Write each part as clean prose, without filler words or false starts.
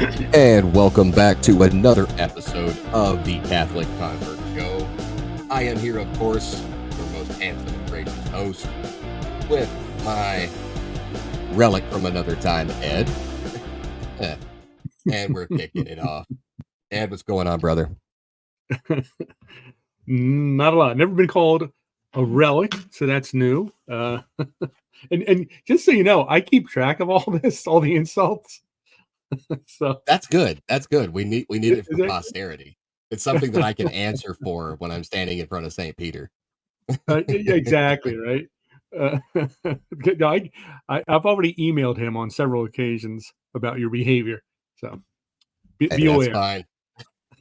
And welcome back to another episode of the Catholic Convert Show. I am here, of course, your most handsome and gracious host, with my relic from another time, Ed. And we're kicking it off. Ed, what's going on, brother? Not a lot. Never been called a relic, so that's new. And just so you know, I keep track of all this, all the insults. So That's good. That's good. We need it for is that posterity. It's something that I can answer for when I'm standing in front of St. Peter. yeah, exactly right? Uh, I've already emailed him on several occasions about your behavior, so Hey, be that's aware. fine.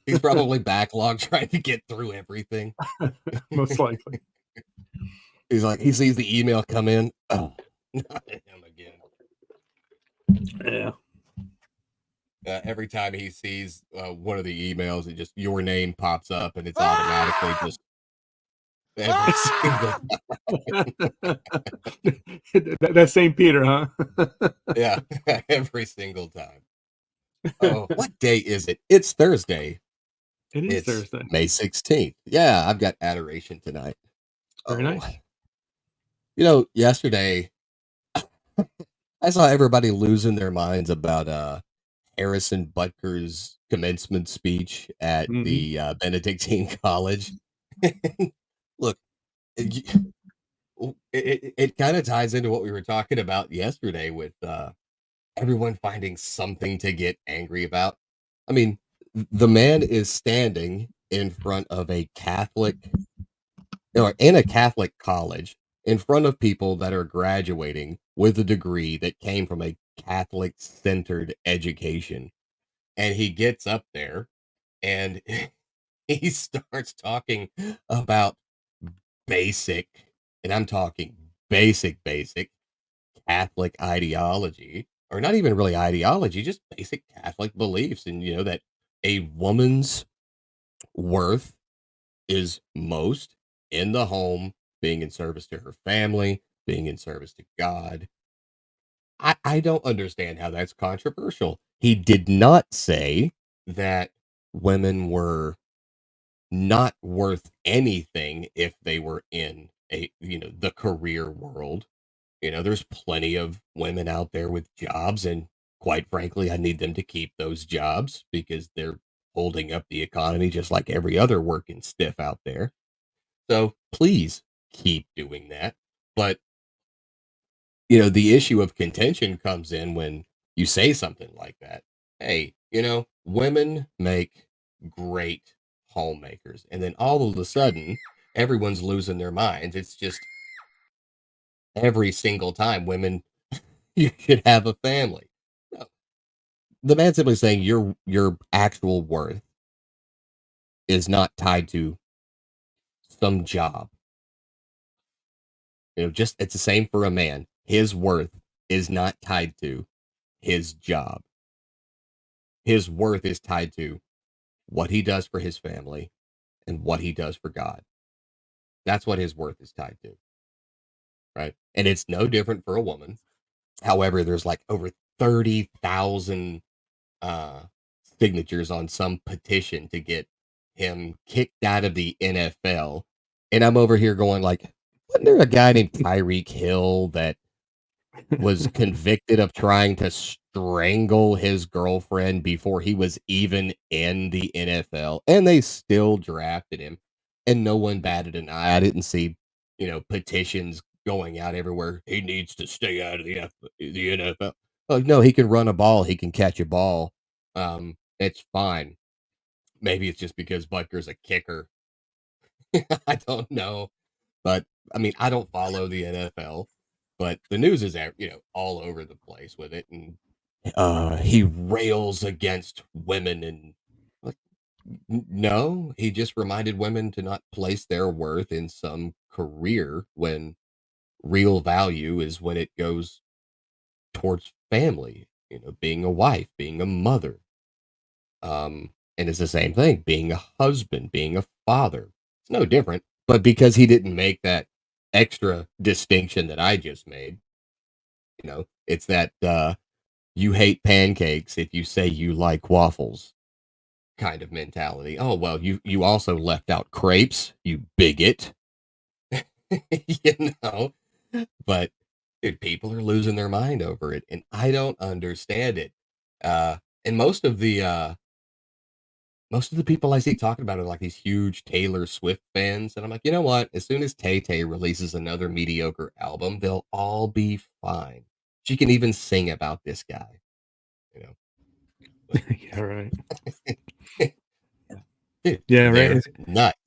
He's probably backlogged trying to get through everything. Most likely. He's like, he sees the email come in. Oh, not him again. Yeah. Every time he sees one of the emails, it just your name pops up, and it's automatically just every single That's St. Peter, huh? yeah, every single time. Oh, what day is it? It's Thursday. It is It's Thursday. May 16th. Yeah, I've got adoration tonight. Very Oh, nice. yesterday I saw everybody losing their minds about Harrison Butker's commencement speech at Hmm. the Benedictine College. Look, it, it kind of ties into what we were talking about yesterday with everyone finding something to get angry about. I mean, the man is standing in front of a Catholic or in a Catholic college in front of people that are graduating with a degree that came from a Catholic centered education. And he gets up there and he starts talking about basic, and I'm talking basic Catholic ideology, or not even really ideology, just basic Catholic beliefs. And, that a woman's worth is most in the home, being in service to her family, being in service to God. I don't understand how that's controversial. He did not say that women were not worth anything if they were in the career world. There's plenty of women out there with jobs, and quite frankly, I need them to keep those jobs because they're holding up the economy just like every other working stiff out there. So please keep doing that. But the issue of contention comes in when you say something like that. Hey, women make great homemakers. And then all of a sudden, everyone's losing their minds. It's just every single time women, you should have a family. No, the man simply saying your actual worth is not tied to some job. Just it's the same for a man. His worth is not tied to his job. His worth is tied to what he does for his family and what he does for God. That's what his worth is tied to, right? And it's no different for a woman. However, there's like over 30,000 uh, signatures on some petition to get him kicked out of the NFL. And I'm over here going like, wasn't there a guy named Tyreek Hill that was convicted of trying to strangle his girlfriend before he was even in the NFL, and they still drafted him, and no one batted an eye. I didn't see, petitions going out everywhere. He needs to stay out of the NFL. Oh no, he can run a ball. He can catch a ball. It's fine. Maybe it's just because Butker's a kicker. I don't know. But I mean, I don't follow the NFL, but the news is all over the place with it, and he rails against women and like, no, he just reminded women to not place their worth in some career when real value is when it goes towards family, being a wife, being a mother. And it's the same thing, being a husband, being a father. It's no different. But because he didn't make that extra distinction that I just made, it's that you hate pancakes if you say you like waffles kind of mentality. Oh, well, you also left out crepes, you bigot. you know? But dude, people are losing their mind over it, and I don't understand it. And most of the people I see talking about it are like these huge Taylor Swift fans, and I'm like, you know what? As soon as Tay-Tay releases another mediocre album, they'll all be fine. She can even sing about this guy, you know. But Yeah, right. dude, Yeah, right. they're nuts.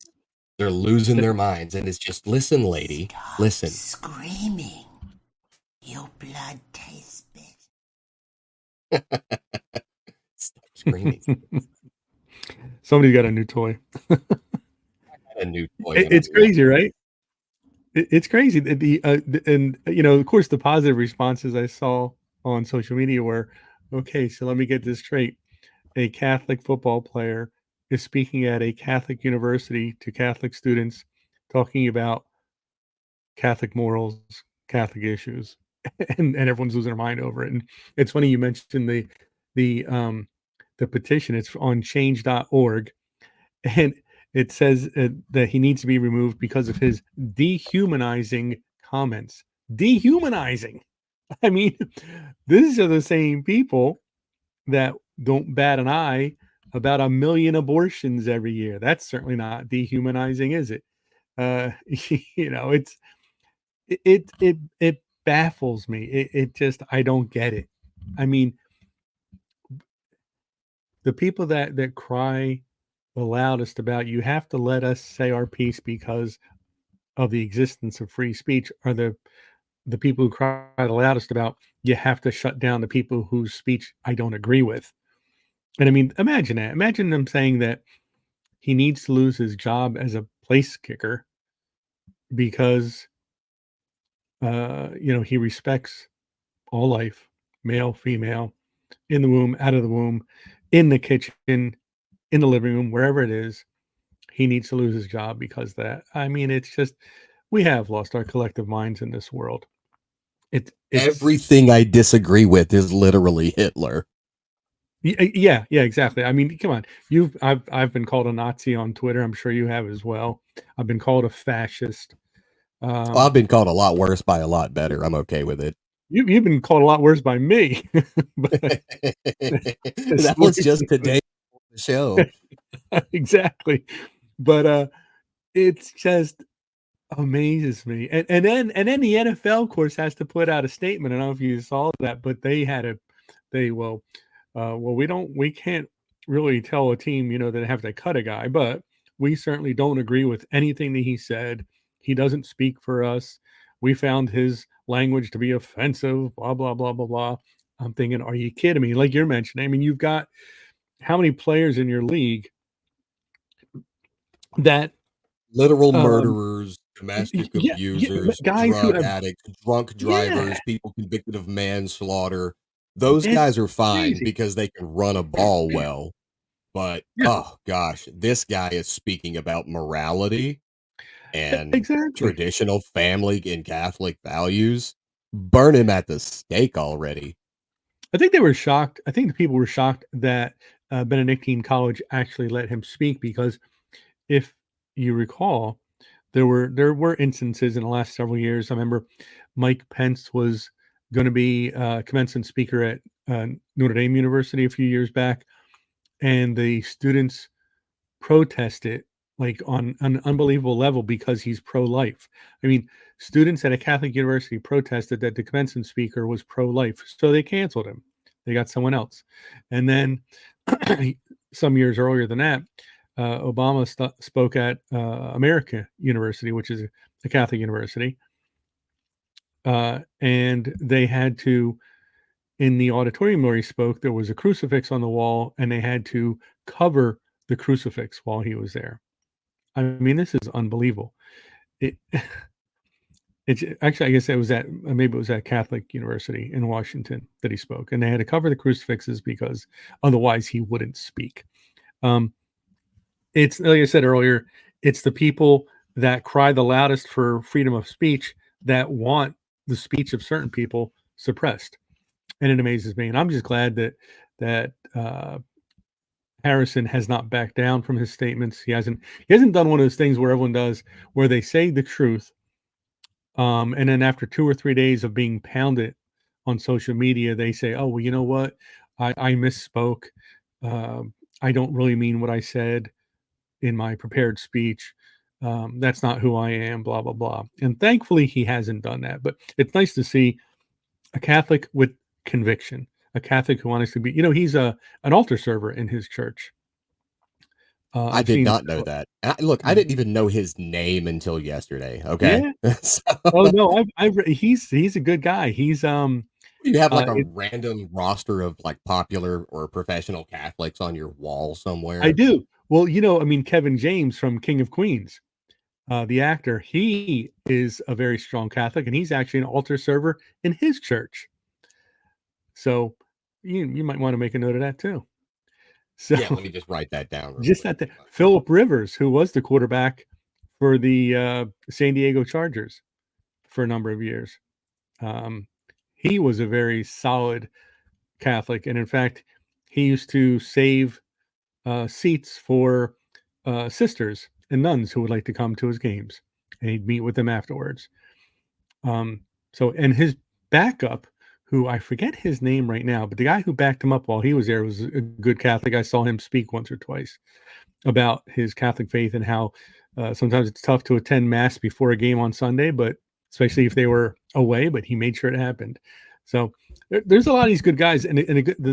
They're losing their minds, and it's just listen, lady, Stop listen. screaming. Your blood tastes Stop screaming. Somebody's got a new toy. A new toy, and I It's love crazy, right? It's crazy. And of course, the positive responses I saw on social media were, okay, so let me get this straight. A Catholic football player is speaking at a Catholic university to Catholic students, talking about Catholic morals, Catholic issues, and everyone's losing their mind over it. And it's funny you mentioned the um the petition. It's on change.org, and it says that he needs to be removed because of his dehumanizing comments. Dehumanizing. I mean, these are the same people that don't bat an eye about 1 million abortions every year. That's certainly not dehumanizing, is it? It's it baffles me. It just I don't get it. I mean, the people that cry the loudest about you have to let us say our piece because of the existence of free speech are the people who cry the loudest about you have to shut down the people whose speech I don't agree with. And I mean, imagine that. Imagine them saying that he needs to lose his job as a place kicker because he respects all life, male, female, in the womb, out of the womb, in the kitchen, in the living room, wherever it is. He needs to lose his job because that. I mean, it's just we have lost our collective minds in this world. It's everything I disagree with is literally Hitler. yeah, yeah, exactly. I mean, come on. I've been called a Nazi on Twitter. I'm sure you have as well. I've been called a fascist. Well, I've Um, been called a lot worse by a lot better. I'm okay with it. you've been called a lot worse by me, but That was stories just today on the show. exactly. But it's just amazes me. And then the NFL, of course, has to put out a statement. I don't know if you saw that, but they had a they well we can't really tell a team that they have to cut a guy, but we certainly don't agree with anything that he said. He doesn't speak for us. We found his language to be offensive, blah blah blah blah blah. I'm thinking, are you kidding me? Like you're mentioning, I mean, you've got how many players in your league that Literal um murderers, domestic yeah, abusers, guys who drug have addicts, drunk yeah, drivers, people convicted of manslaughter. Those it's guys are fine crazy. because they can run a ball well. But Yeah, oh gosh, this guy is speaking about morality and exactly. traditional family and Catholic values. Burn him at the stake already. I think they were shocked. I think the people were shocked that Benedictine College actually let him speak because if you recall, there were instances in the last several years. I remember Mike Pence was going to be commencement speaker at Notre Dame University a few years back, and the students protest it like on an unbelievable level because he's pro-life. I mean, students at a Catholic university protested that the commencement speaker was pro-life, so they canceled him. They got someone else, and then some years earlier than that, Obama spoke at America University, which is a Catholic university, and they had to in the auditorium where he spoke, there was a crucifix on the wall, and they had to cover the crucifix while he was there. I mean, this is unbelievable. It it's actually, I guess it was at maybe it was at Catholic University in Washington that he spoke, and they had to cover the crucifixes because otherwise he wouldn't speak. Um, it's like I said earlier, it's the people that cry the loudest for freedom of speech that want the speech of certain people suppressed. and it amazes me. And I'm just glad that Harrison has not backed down from his statements. He hasn't done one of those things where everyone does, where they say the truth, and then after 2 or 3 days of being pounded on social media, they say, "Oh, well, you know what? I misspoke. I don't really mean what I said in my prepared speech. That's not who I am." Blah blah blah. And thankfully, he hasn't done that. But it's nice to see a Catholic with conviction, a Catholic who wants to be. He's an altar server in his church. I I've did seen. not know that. Look, I didn't even know his name until yesterday. Okay, Yeah. so Oh no, he's a good guy. you have like a It, random roster of like popular or professional Catholics on your wall I somewhere. do. Well, I mean, Kevin James from King of Queens, the actor, he is a very strong Catholic, and he's actually an altar server in his church. So you might want to make a note of that too. So Yeah, let me just write that down real just quick. that Philip Rivers, who was the quarterback for the San Diego Chargers for a number of years, um, he was a very solid Catholic, and in fact, he used to save seats for sisters and nuns who would like to come to his games, and he'd meet with them afterwards. Um, and his backup, who I forget his name right now, but the guy who backed him up while he was there was a good Catholic. I saw him speak once or twice about his Catholic faith and how sometimes it's tough to attend mass before a game on Sunday, but especially if they were away. But he made sure it happened. So there's a lot of these good guys, and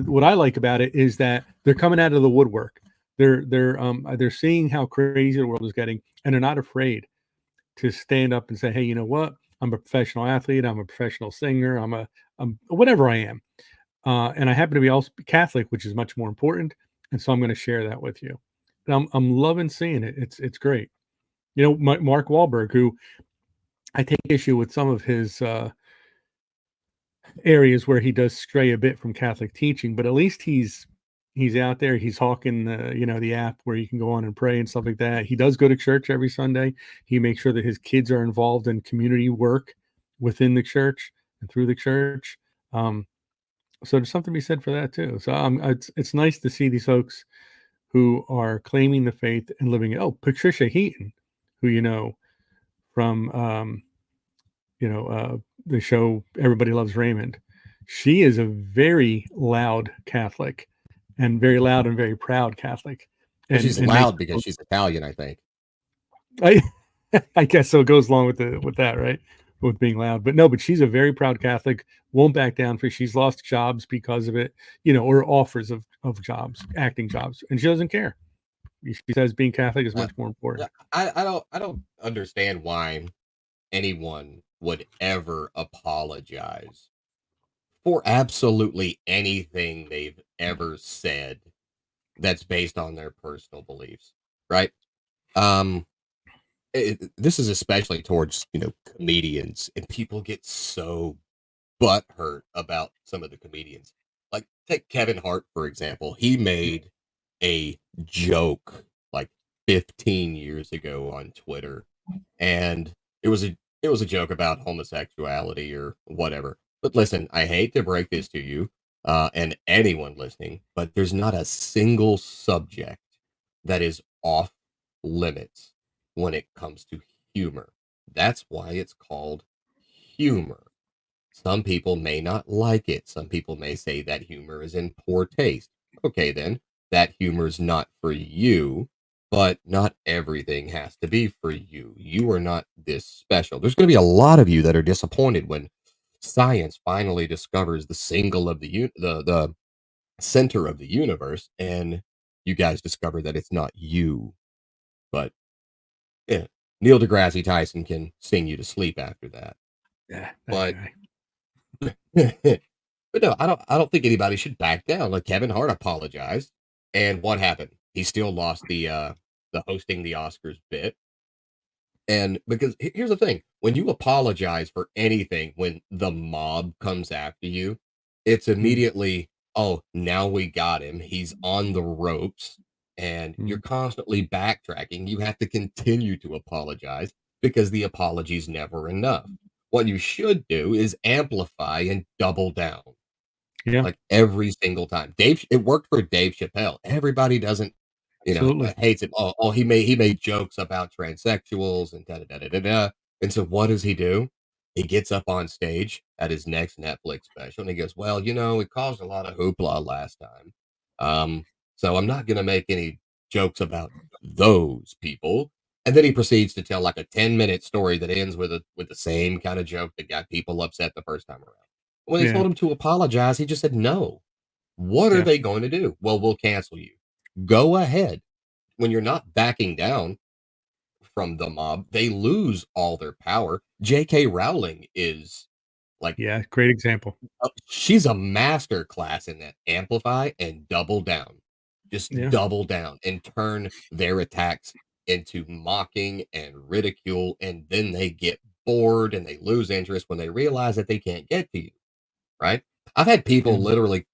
what I like about it is that they're coming out of the woodwork. They're seeing how crazy the world is getting, and they're not afraid to stand up and say, "Hey, you know what? I'm a professional athlete. I'm a professional singer. I'm whatever I am, and I happen to be also Catholic, which is much more important. And so I'm going to share that with you. And I'm loving seeing it. It's great. Mark Wahlberg, who I take issue with some of his areas where he does stray a bit from Catholic teaching, but at least he's out there. He's hawking the app where you can go on and pray and stuff like that. He does go to church every Sunday. He makes sure that his kids are involved in community work within the church and through the church. So there's something to be said for that too. So it's nice to see these folks who are claiming the faith and living it. Oh, Patricia Heaton, who from the show Everybody Loves Raymond. She is a very loud Catholic, and very loud and very proud Catholic, Well, and she's and makes loud because she's Italian, I think. I I guess so. It goes along with that, right? With being loud, but no, but she's a very proud Catholic. Won't back down for. She's lost jobs because of it, or offers of jobs, acting jobs, and she doesn't care. She says being Catholic is Uh, much more yeah, important. I don't understand why anyone would ever apologize for absolutely anything they've ever said that's based on their personal beliefs, right? Um, this is especially towards comedians, and people get so butthurt about some of the comedians. Like take Kevin Hart for example. He made a joke like 15 years ago on Twitter, and it was a joke about homosexuality or whatever. But listen, I hate to break this to you, and anyone listening, but there's not a single subject that is off limits when it comes to humor. That's why it's called humor. Some people may not like it. Some people may say that humor is in poor taste. Okay, then, that humor is not for you, but not everything has to be for you. You are not this special. There's going to be a lot of you that are disappointed when science finally discovers the single of the center of the universe, and you guys discover that it's not you. But yeah, Neil deGrasse Tyson can sing you to sleep after that. Yeah, that But guy. but no, I don't think anybody should back down. Like Kevin Hart apologized, and what happened? He still lost the hosting the Oscars bit. And because here's the thing, when you apologize for anything, when the mob comes after you, it's Mm, immediately, oh, now we got him. He's on the ropes, and you're mm. constantly backtracking. You have to continue to apologize because the apology's never enough. What you should do is amplify and double down. Yeah, like, every single time. It worked for Dave Chappelle. Everybody doesn't, absolutely. hates him. Oh, he made jokes about transsexuals and da da da da da da. And so what does he do? He gets up on stage at his next Netflix special and he goes, "Well, it caused a lot of hoopla last time. So I'm not gonna make any jokes about those people." And then he proceeds to tell like a 10-minute story that ends with the same kind of joke that got people upset the first time around. When they Yeah, told him to apologize, he just said, "No." What are yeah, they going to do? "Well, we'll cancel you." Go ahead. When you're not backing down from the mob, they lose all their power. J.K. Rowling is like, yeah. Great example. she's a master class in that. Amplify and double down. Just Yeah, double down and turn their attacks into mocking and ridicule, and then they get bored and they lose interest when they realize that they can't get to you, right? I've had yeah, people literally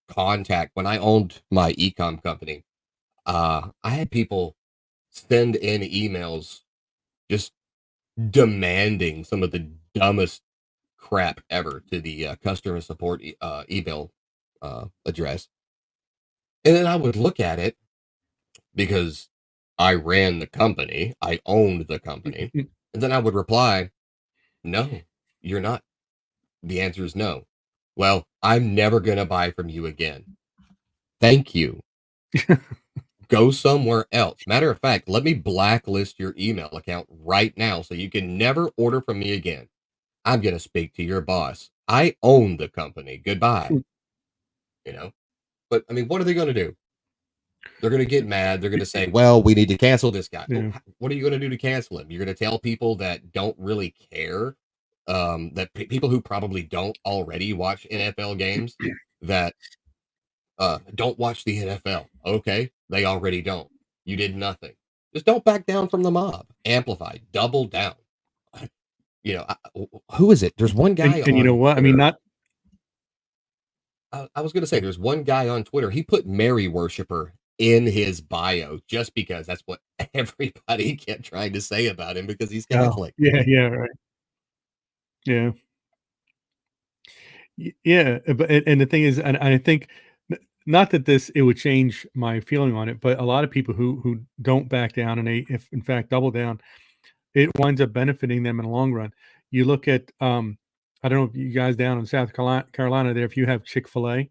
contact when I owned my e-com company. I had people send in emails just demanding some of the dumbest crap ever to the customer support email address. And then I would look at it because I ran the company, I owned the company. And then I would reply, "No, you're not. The answer is no." "Well, I'm never going to buy from you again. Thank you. Go somewhere else. Matter of fact, let me blacklist your email account right now so you can never order from me again. I'm going to speak to your boss. I own the company. Goodbye." You know, but I mean, what are they going to do? They're going to get mad. They're going to say, "Well, we need to cancel this guy." Well, yeah. what are you going to do to cancel him? You're going to tell people that don't really care, that people who probably don't already watch NFL games, that don't watch the NFL. Okay, they already don't. You did nothing. Just don't back down from the mob. Amplify, double down. Who is it? There's one guy And you know on what? I mean, Twitter. not I was going to say, there's one guy on Twitter. He put Mary worshiper in his bio just because that's what everybody kept trying to say about him because he's oh, Catholic. yeah, yeah, right. Yeah. Yeah, but and the thing is, and I think not that this it would change my feeling on it, but a lot of people who don't back down and they, if in fact double down, it winds up benefiting them in the long run. You look at, I don't know if you guys down in South Carolina there, if you have Chick-fil-A,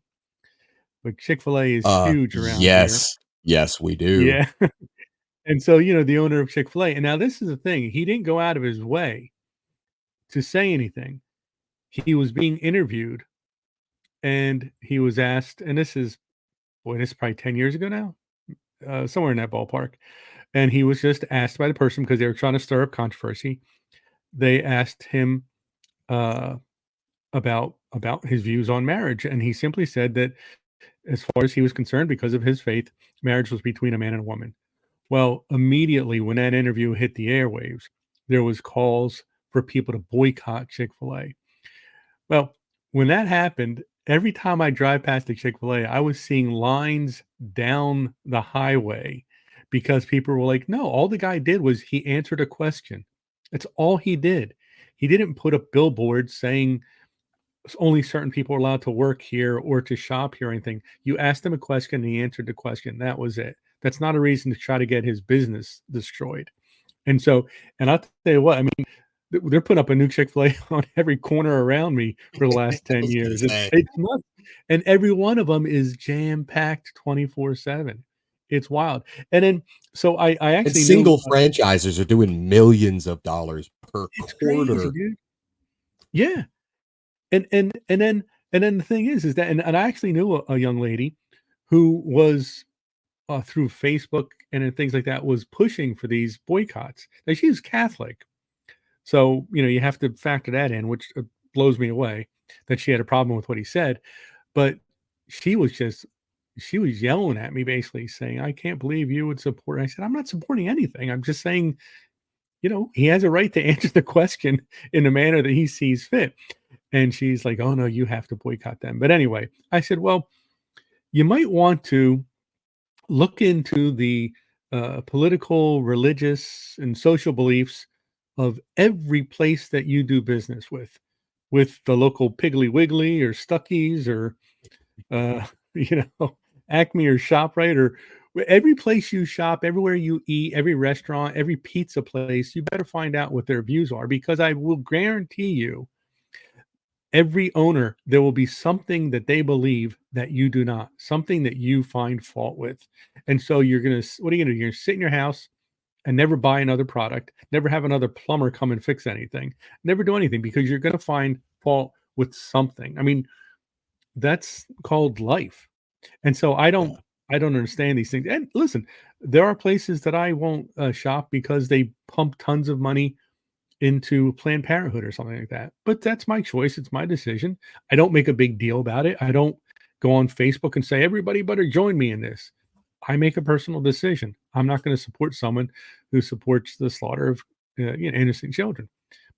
but Chick-fil-A is huge around here. Yes. Yes, we do. Yeah, and so the owner of Chick-fil-A, and now this is the thing, he didn't go out of his way to say anything. He was being interviewed, and he was asked, and this is boy, this is probably 10 years ago now, somewhere in that ballpark. And he was just asked by the person because they were trying to stir up controversy. They asked him uh, about his views on marriage, and he simply said that, as far as he was concerned, because of his faith, marriage was between a man and a woman. Well, immediately when that interview hit the airwaves, there was calls for people to boycott Chick-fil-A. Well, when that happened, every time I drive past a Chick-fil-A, I was seeing lines down the highway because people were like, "No, all the guy did was he answered a question. That's all he did. He didn't put up billboards saying only certain people are allowed to work here or to shop here or anything. You asked him a question and he answered the question. That was it. That's not a reason to try to get his business destroyed." And so, and I'll tell you what, I mean, they're putting up a new Chick-fil-A on every corner around me for the I last 10 was going to years. It's say. it's nuts, and every one of them is jam-packed 24/7. It's wild, and then so I And actually knew, single franchisers are doing millions of dollars per it's crazy, quarter. dude. Yeah, and then the thing is that, and I actually knew a young lady who was, through Facebook and then things like that, was pushing for these boycotts. Now, she's Catholic. So, you have to factor that in, which blows me away that she had a problem with what he said. But she was just, she was yelling at me basically saying, "I can't believe you would support." I said, "I'm not supporting anything. I'm just saying, he has a right to answer the question in the manner that he sees fit." And she's like, "Oh, no, you have to boycott them." But anyway, I said, "Well, you might want to look into the political, religious, and social beliefs of every place that you do business with the local Piggly Wiggly or Stuckey's or you know, Acme or ShopRite or every place you shop, everywhere you eat, every restaurant, every pizza place, you better find out what their views are because I will guarantee you every owner, there will be something that they believe that you do not, something that you find fault with. And so you're going to, what are you going to do? You're going to sit in your house and never buy another product, never have another plumber come and fix anything, never do anything because you're going to find fault with something. I mean, that's called life. And so Yeah. I don't understand these things. And listen, there are places that I won't shop because they pump tons of money into Planned Parenthood or something like that. But that's my choice. It's my decision. I don't make a big deal about it. I don't go on Facebook and say, everybody better join me in this. I make a personal decision. I'm not going to support someone who supports the slaughter of innocent children.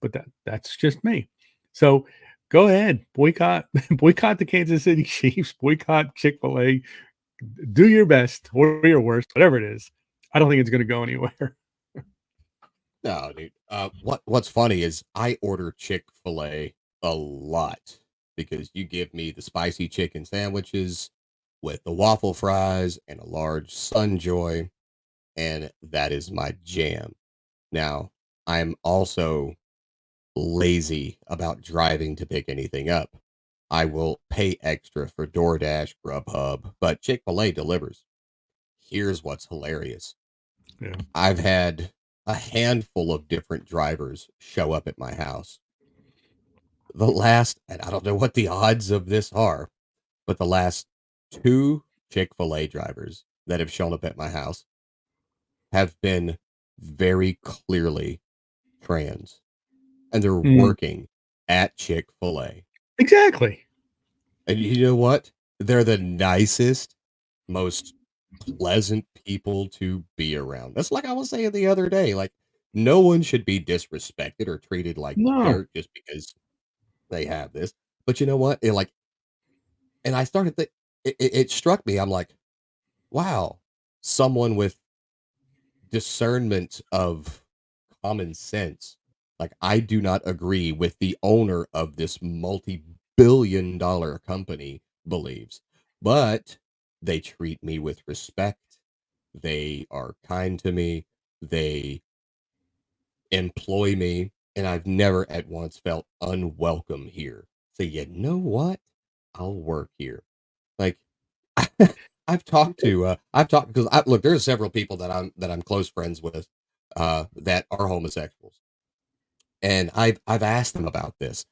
But that's just me. So go ahead, boycott, boycott the Kansas City Chiefs, boycott Chick-fil-A, do your best or your worst, whatever it is. I don't think it's going to go anywhere. No, dude. What's funny is I order Chick-fil-A a lot because you give me the spicy chicken sandwiches with the waffle fries and a large Sunjoy, and that is my jam. Now, I'm also lazy about driving to pick anything up. I will pay extra for DoorDash, Grubhub, but Chick-fil-A delivers. Here's what's hilarious. Yeah. I've had a handful of different drivers show up at my house. The last, and I don't know what the odds of this are, but the last two Chick-fil-A drivers that have shown up at my house have been very clearly trans, and they're Mm, working at Chick-fil-A. exactly. And you know what? They're the nicest, most pleasant people to be around. That's like I was saying the other day. Like, no one should be disrespected or treated like No. dirt just because they have this. But you know what? And I started it struck me. I'm like, wow, someone with discernment of common sense. Like, I do not agree with the owner of this multi-billion-dollar company believes, but they treat me with respect. They are kind to me. They employ me, and I've never at once felt unwelcome here. So you know what? I'll work here. Like I've talked because I look, there's several people that I'm close friends with that are homosexuals. And I've asked them about this,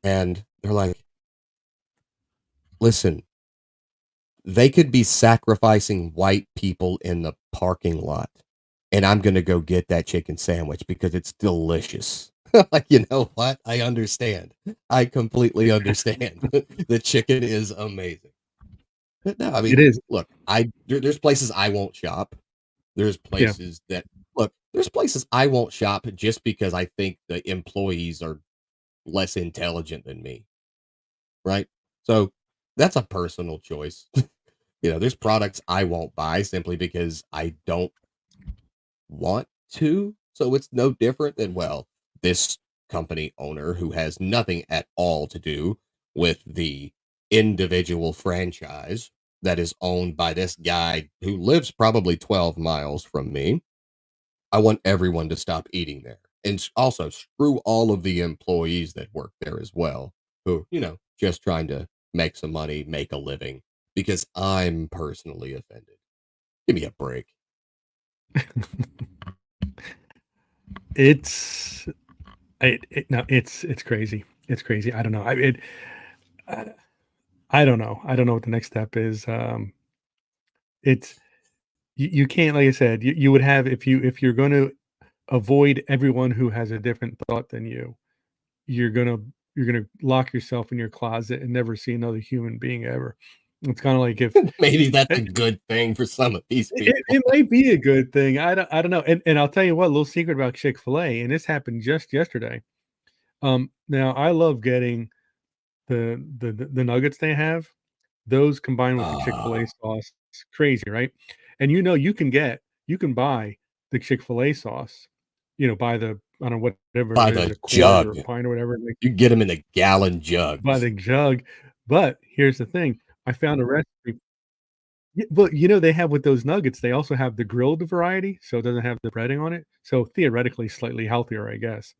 and they're like, listen, they could be sacrificing white people in the parking lot, and I'm gonna go get that chicken sandwich because it's delicious. Like, you know what? I understand. I completely understand. The chicken is amazing. But no, I It mean, is. look, there's places I won't shop. There's Yeah. places that look, there's places I won't shop just because I think the employees are less intelligent than me, right? So that's a personal choice. There's products I won't buy simply because I don't want to. So it's no different than, well, this company owner who has nothing at all to do with the individual franchise that is owned by this guy who lives probably 12 miles from me. I want everyone to stop eating there. And also screw all of the employees that work there as well, who, just trying to make some money, make a living, because I'm personally offended. Give me a break. It's no, it's crazy. It's crazy. I don't know. I, I don't know. I don't know what the next step is. It's you can't, like I said, you would have if you're going to avoid everyone who has a different thought than you, you're gonna you're gonna lock yourself in your closet and never see another human being ever. It's kind of like if Maybe that's a it, good thing for some of these it people. might be a good thing. I don't know. And I'll tell you what, little secret about Chick-fil-A, and this happened just yesterday. Now I love getting the nuggets they have. Those combined with the Ah, Chick-fil-A sauce, it's crazy, right? And you can buy the Chick-fil-A sauce, buy the I don't know whatever by it is, the a quart jug. or a pint or whatever, like You get them in the gallon by jugs. the jug. But here's the thing, I found a recipe. Yeah, well, they have with those nuggets, they also have the grilled variety, so it doesn't have the breading on it. So theoretically, slightly healthier, I guess.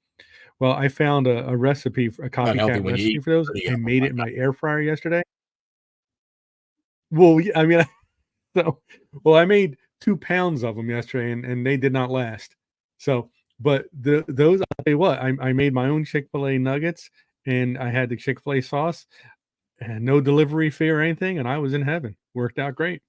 Well, I found a recipe, a Not healthy copycat when you recipe eat for those. 30 I of them made it like in I my air fryer yesterday. Well, yeah, I mean, so, well, I made 2 pounds of them yesterday, and they did not last. So, but those, I'll tell you what, I made my own Chick-fil-A nuggets, and I had the Chick-fil-A sauce, and no delivery fee or anything, and I was in heaven. Worked out great.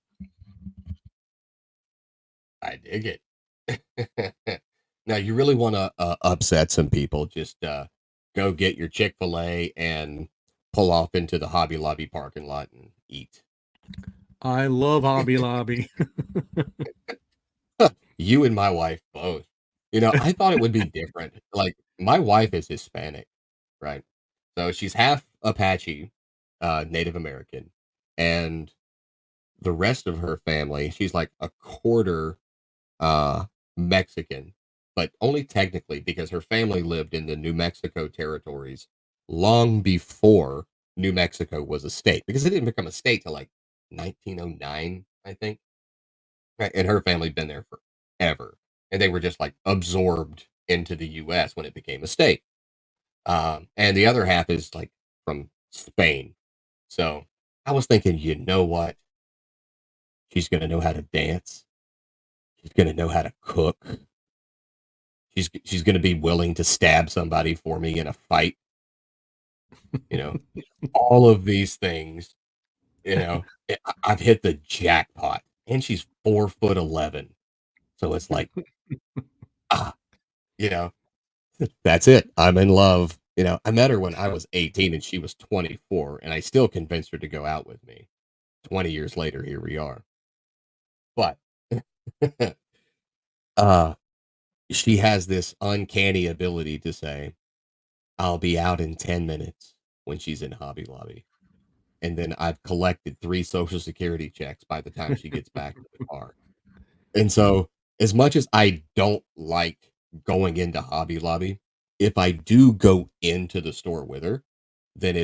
I dig it. Now you really wanna, upset some people, just, go get your Chick-fil-A and pull off into the Hobby Lobby parking lot and eat. I love Hobby Lobby. You and my wife both. I thought it would be different. Like, my wife is Hispanic, right? So she's half Apache, Native American, and the rest of her family, she's like a quarter Mexican, but only technically because her family lived in the New Mexico territories long before New Mexico was a state because it didn't become a state till like 1909, I think. Right, and her family been there forever, and they were just like absorbed into the U.S. when it became a state. And the other half is like from Spain. So I was thinking, you know what? She's gonna know how to dance. She's gonna know how to cook. She's gonna be willing to stab somebody for me in a fight. You know, all of these things. I've hit the jackpot, and she's 4'11", so it's like ah, you know, that's it. I'm in love. I met her when I was 18 and she was 24, and I still convinced her to go out with me. 20 years later, here we are. But uh, she has this uncanny ability to say, I'll be out in 10 minutes when she's in Hobby Lobby. And then I've collected 3 Social Security checks by the time she gets back to the car. And so, as much as I don't like going into Hobby Lobby, if I do go into the store with her, then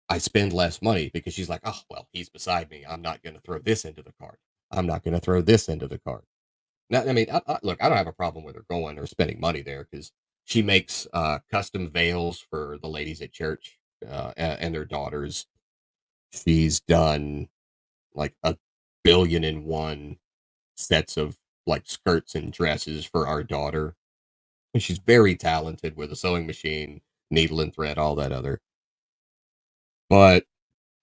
I spend less money because she's like, "Oh, well, he's beside me. I'm not gonna throw this into the cart. I'm not gonna throw this into the cart." Now, I mean, look, I don't have a problem with her going or spending money there because she makes custom veils for the ladies at church and their daughters. She's done like a billion and one sets of like skirts and dresses for our daughter. And she's very talented with a sewing machine, needle and thread, all that other. But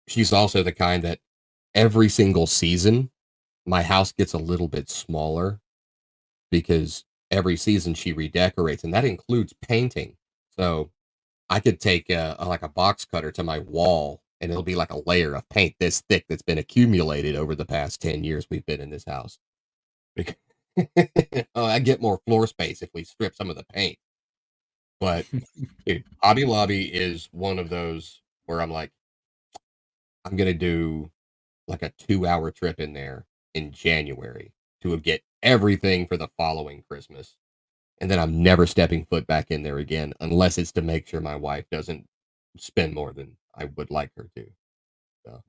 she's also the kind that every single season, my house gets a little bit smaller because every season she redecorates, and that includes painting. So I could take like a box cutter to my wall, and it'll be like a layer of paint this thick that's been accumulated over the past 10 years we've been in this house. Bec- oh, I get more floor space if we strip some of the paint. But dude, Hobby Lobby is one of those where I'm like, I'm gonna do like a 2-hour trip in there in January to get everything for the following Christmas. And then I'm never stepping foot back in there again unless it's to make sure my wife doesn't spend more than I would like her to. So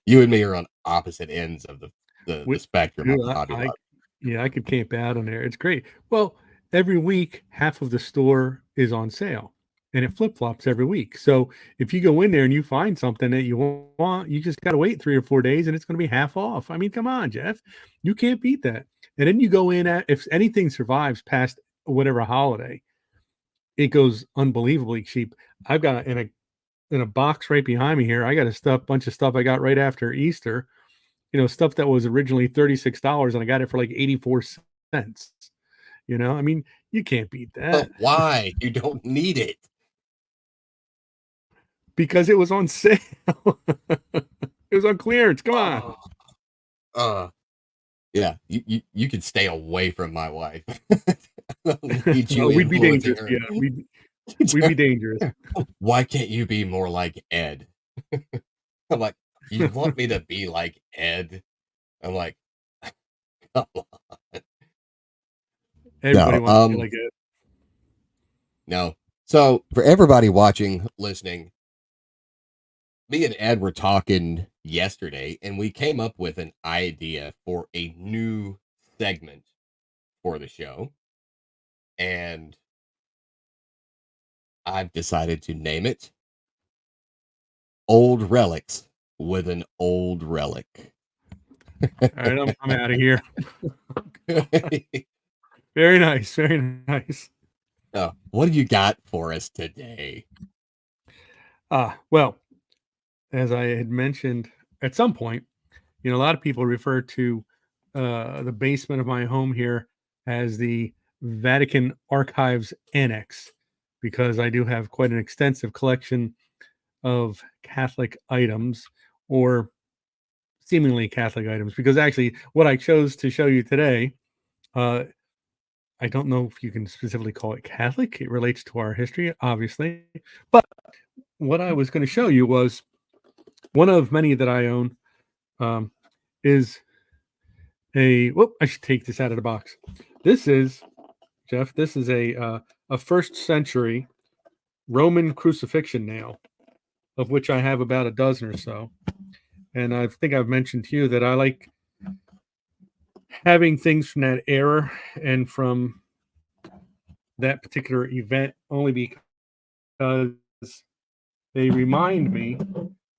you and me are on opposite ends of the Wi spectrum on Dude, the Hobby I Lobby. yeah, I could camp out on there. It's great. Well, every week, half of the store is on sale, and it flip-flops every week. So, if you go in there and you find something that you want, you just gotta wait 3 or 4 days, and it's gonna be half off. I mean, come on, Jeff. You can't beat that. And then you go in at if anything survives past whatever holiday, it goes unbelievably cheap. I've got in a box right behind me here, I got a bunch of stuff I got right after Easter, stuff that was originally $36 and I got it for like 84 cents. I mean, you can't beat But that why? You don't need it. because it was on sale. It was on clearance. Come on. Oh, uh, yeah, you could stay away from my wife. I don't need you Oh, we'd be influencing dangerous. her. Yeah, we'd be dangerous. Why can't you be more like Ed? I'm like, you want me to be like Ed? I'm like, come on. Everybody No, wants to be like it. no. So for everybody watching, listening, Me and Ed were talking yesterday, and we came up with an idea for a new segment for the show, and I've decided to name it Old Relics with an Old Relic. All right, I'm out of here. Very nice, very nice. What do you got for us today? Well, as I had mentioned at some point, a lot of people refer to the basement of my home here as the Vatican Archives Annex because I do have quite an extensive collection of Catholic items or seemingly Catholic items. Because actually, what I chose to show you today, uh, I don't know if you can specifically call it Catholic. It relates to our history, obviously. But what I was going to show you was one of many that I own is I should take this out of the box. This is, Jeff, this is a first century Roman crucifixion nail, of which I have about a dozen or so. And I think I've mentioned to you that I like having things from that era and from that particular event only because they remind me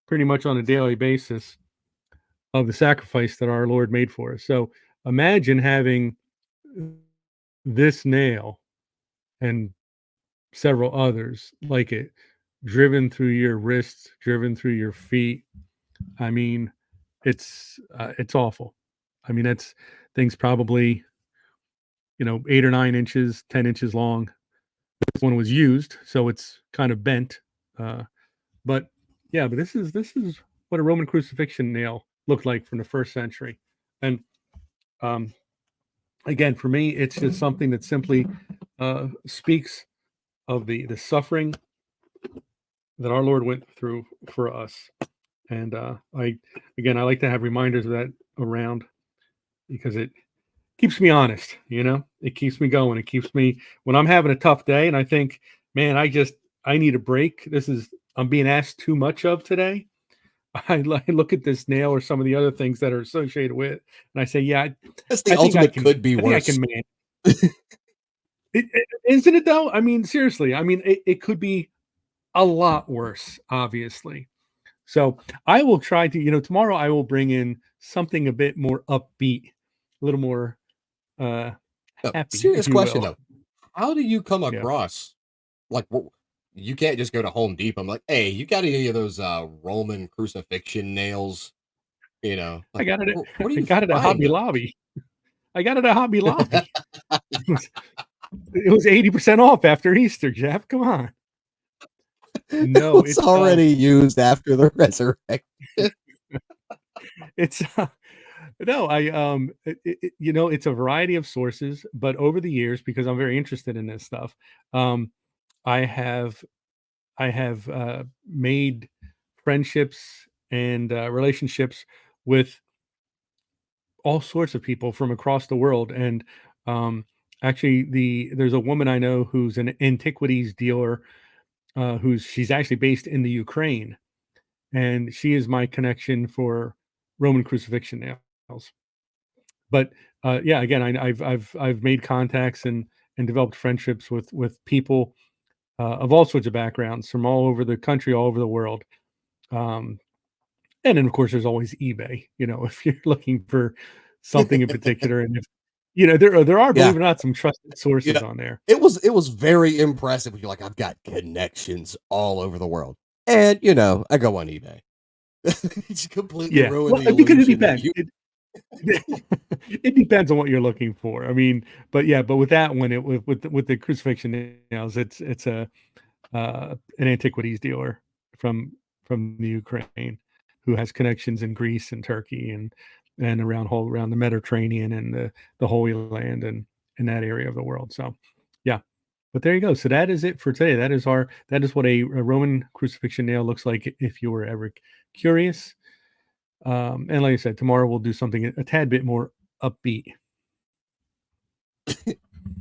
pretty much on a daily basis of the sacrifice that our Lord made for us. So imagine having this nail and several others like it driven through your wrists, driven through your feet. I mean, it's awful. I mean, that's things probably 8 or 9 inches, 10 inches long. This one was used, so it's kind of bent. Uh, but yeah, but this is what a Roman crucifixion nail looked like from the first century, and um, again, for me, it's just something that simply speaks of the suffering that our Lord went through for us. And I like to have reminders of that around because it keeps me honest. It keeps me going. It keeps me when I'm having a tough day and I think, man, I need a break. I'm being asked too much of today. I look at this nail or some of the other things that are associated with it, and I say, yeah, That's the I think I ultimate can. could be I think I worse. can manage. Isn't it though? I mean, seriously. I mean, it could be a lot worse, obviously. So I will try to, tomorrow I will bring in something a bit more upbeat, a little more uh happy, if Serious you question will. though. How do you come Yeah. across like you can't just go to Home Depot. I'm like, hey, you got any of those Roman crucifixion nails? I Like got it where do I you got it at find Hobby those? Lobby. I got it at Hobby Lobby. It was 80% off after Easter, Jeff. Come on. It No, was it's already used after the resurrection. it's no, it's a variety of sources, but over the years, because I'm very interested in this stuff, um, I have made friendships and relationships with all sorts of people from across the world. And um, actually, there's a woman I know who's an antiquities dealer, she's actually based in the Ukraine, and she is my connection for Roman crucifixion nails. But yeah, again, I've made contacts and developed friendships with people of all sorts of backgrounds from all over the country, all over the world. Um, and then of course there's always eBay. If you're looking for something in particular, and if there are, believe Yeah. it or not, some trusted sources Yeah. on there. It was very impressive when you're like, I've got connections all over the world. And I go on eBay. It's completely Yeah, ruined well, the because it illusion that depends. you It depends on what you're looking for. I mean, but yeah, but with that one, with the crucifixion nails, it's an antiquities dealer from the Ukraine who has connections in Greece and Turkey and around the Mediterranean and the Holy Land and in that area of the world. So, yeah. But there you go. So that is it for today. That is what a Roman crucifixion nail looks like if you were ever curious. And like I said, tomorrow we'll do something a tad bit more upbeat.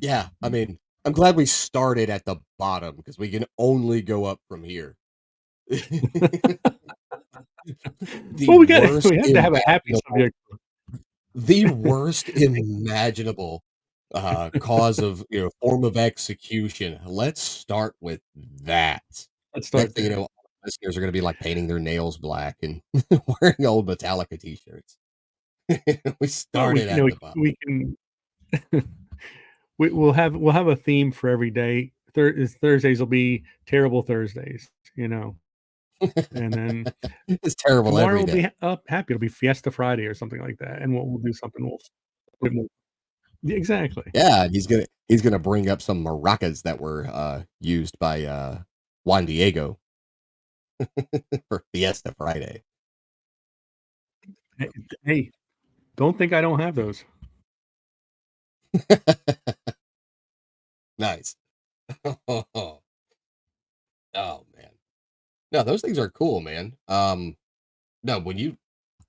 Yeah, I mean, I'm glad we started at the bottom because we can only go up from here. the Well, we got worst we have to have a happy imaginable subject. the worst imaginable, cause of, form of execution. Let's start with that. Let's Next start thing you there. know, listeners are gonna be, like, painting their nails black and wearing old Metallica T-shirts. We Well, we started you know at the bottom. we can we'll have a theme for every day. Thursdays will be terrible Thursdays, and then It's terrible tomorrow every will be day. happy. It'll be Fiesta Friday or something like that, and we'll do something. We'll put more. Yeah, exactly. Yeah, and he's gonna bring up some maracas that were, used by, Juan Diego for Fiesta Friday. Hey, hey, don't think I don't have those. Nice. Oh, man. No, those things are cool, man. No,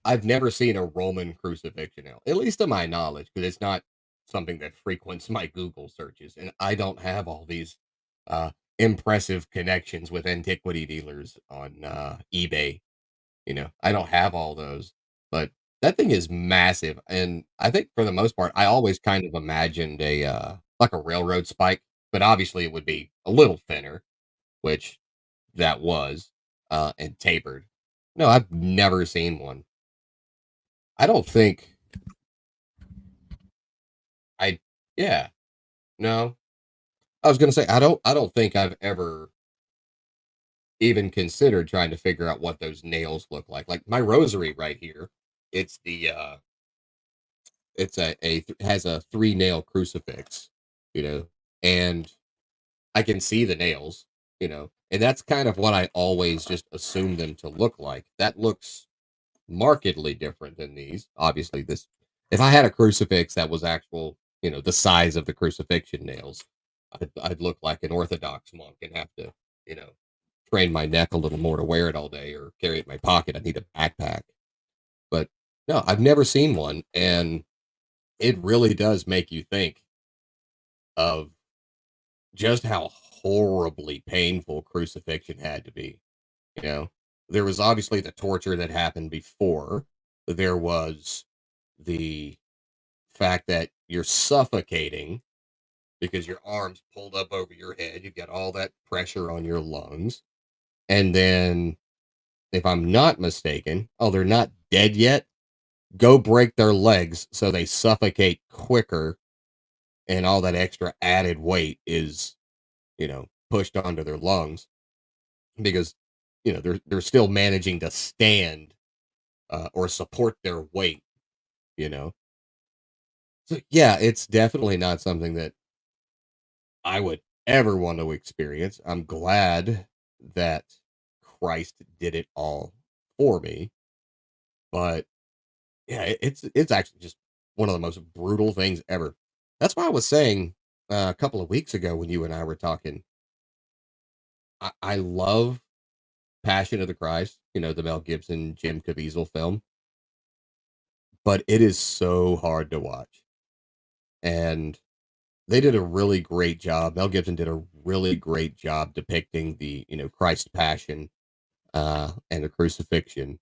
I've never seen a Roman crucifixion now, at least to my knowledge, because it's not something that frequents my Google searches, and I don't have all these, uh, impressive connections with antiquity dealers on, eBay. I don't have all those, but that thing is massive, and I think for the most part, I always kind of imagined like a railroad spike, but obviously it would be a little thinner, which that was, and tapered. No, I've never seen one. I don't think I yeah, no. I was gonna say, I don't think I've ever even considered trying to figure out what those nails look like. Like, my rosary right here, it's has a 3-nail crucifix, you know, and I can see the nails, and that's kind of what I always just assumed them to look like. That looks markedly different than these. Obviously, this if I had a crucifix that was actual, the size of the crucifixion nails, I'd look like an Orthodox monk and have to, you know, train my neck a little more to wear it all day or carry it in my pocket. I need a backpack. But no, I've never seen one, and it really does make you think of just how horribly painful crucifixion had to be. You know, there was obviously the torture that happened before. There was the fact that you're suffocating because your arms pulled up over your head. You've got all that pressure on your lungs. And then, if I'm not mistaken, oh, they're not dead yet. Go break their legs so they suffocate quicker, and all that extra added weight is, pushed onto their lungs because, they're still managing to stand, or support their weight, you know? So, yeah, it's definitely not something that I would ever want to experience. I'm glad that Christ did it all for me, but yeah, it's actually just one of the most brutal things ever. That's why I was saying, a couple of weeks ago when you and I were talking, I love Passion of the Christ, the Mel Gibson, Jim Caviezel film, but it is so hard to watch. And they did a really great job. Mel Gibson did a really great job depicting the, Christ passion, and the crucifixion.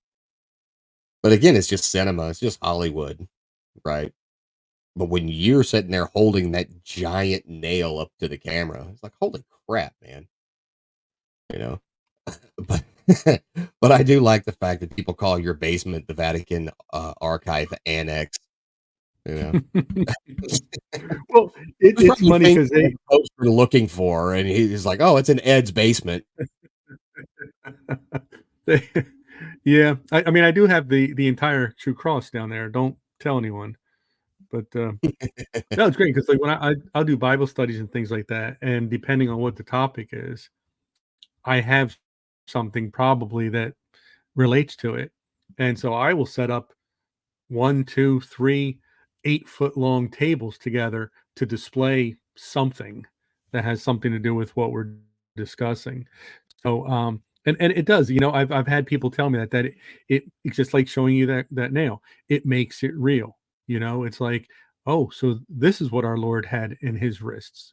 But again, it's just cinema, it's just Hollywood, right? But when you're sitting there holding that giant nail up to the camera, it's like, holy crap, man. You know? But but I do like the fact that people call your basement the Vatican, Archive Annex, you know? Well, Who's it's probably funny thinking because of the post we're looking for, and he's like, "Oh, it's in Ed's basement." they yeah, I mean, I do have the entire True Cross down there. Don't tell anyone, but, no, it's great because like, when I'll do Bible studies and things like that, and depending on what the topic is, I have something probably that relates to it, and so I will set up 1, 2, 3 8-foot long tables together to display something that has something to do with what we're discussing. So, and it does, I've had people tell me that it's just like showing you that nail. It makes it real. It's like, oh, so this is what our Lord had in his wrists.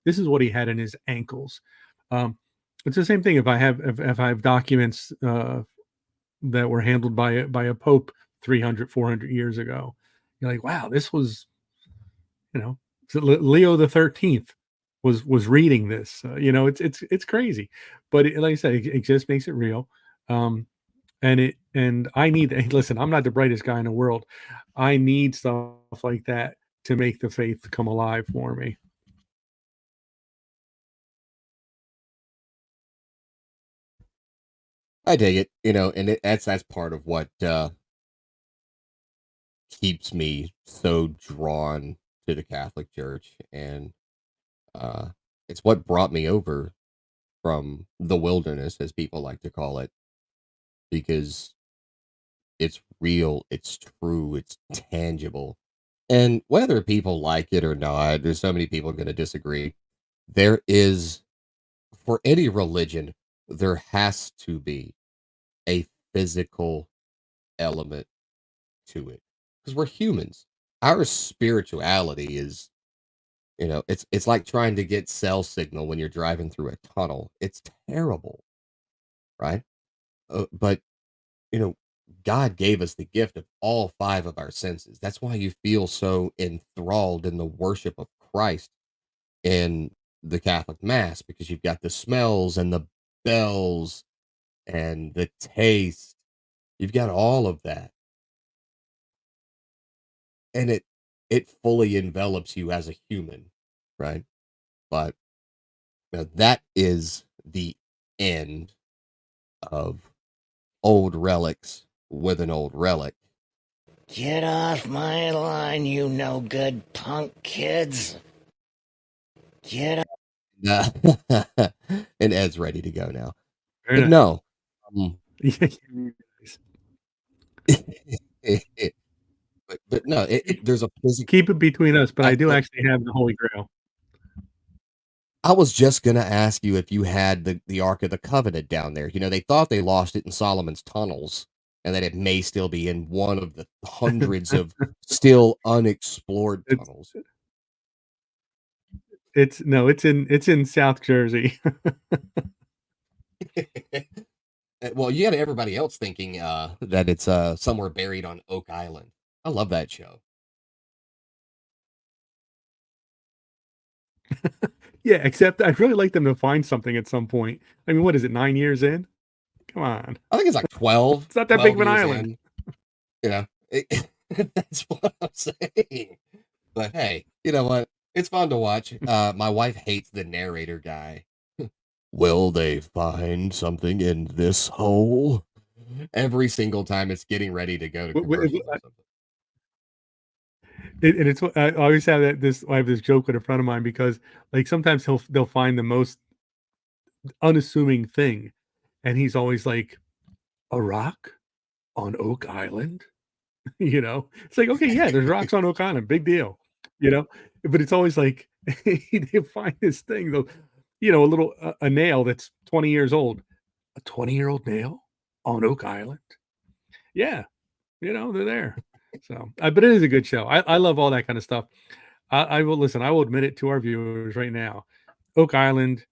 This is what he had in his ankles. It's the same thing if I have documents that were handled by a pope 300, 400 years ago. You're like, wow, this was, you know, Leo the 13th was reading this. It's crazy, but like I said, it just makes it real. Um, and I need. Hey, listen, I'm not the brightest guy in the world. I need stuff like that to make the faith come alive for me. I dig it, and that's part of what keeps me so drawn to the Catholic Church, and uh, it's what brought me over from the wilderness, as people like to call it, because it's real, it's true, it's tangible. And whether people like it or not, there's so many people going to disagree. There is, for any religion, there has to be a physical element to it because we're humans. Our spirituality is, it's like trying to get cell signal when you're driving through a tunnel. It's terrible, right? But you know, God gave us the gift of all five of our senses. That's why you feel so enthralled in the worship of Christ in the Catholic Mass, because you've got the smells and the bells and the taste. You've got all of that. And it fully envelops you as a human, right? But that is the end of old relics with an old relic. Get off my line, you no good punk kids. Get Uh, and Ed's ready to go now. Very But nice. no, but no, there's a physical. Keep it between us, but I I, do actually have the Holy Grail. I was just gonna ask you if you had the Ark of the Covenant down there. They thought they lost it in Solomon's tunnels, and that it may still be in one of the hundreds of still unexplored It's tunnels. it's no, it's in South Jersey. Well, you got everybody else thinking that it's somewhere buried on Oak Island. I love that show. Yeah, except I'd really like them to find something at some point. I mean, what is it, 9 years in? Come on. I think it's like 12, It's not that big 12 of an years island. in. That's what I'm saying. But hey, you know what? It's fun to watch. My wife hates the narrator guy. Will they find something in this hole? Every single time it's getting ready to go to commercials or something. And it's I always have I have this joke with a friend of mine because like sometimes they'll find the most unassuming thing, and he's always like, "A rock on Oak Island?" It's like, okay, yeah, there's rocks on Oak Island, big deal, you know. But it's always like they find this thing, though, a little a nail that's 20 years old, a 20-year-old nail on Oak Island. Yeah, they're there. So, but it is a good show. I love all that kind of stuff. I will listen. I will admit it to our viewers right now. Oak Island,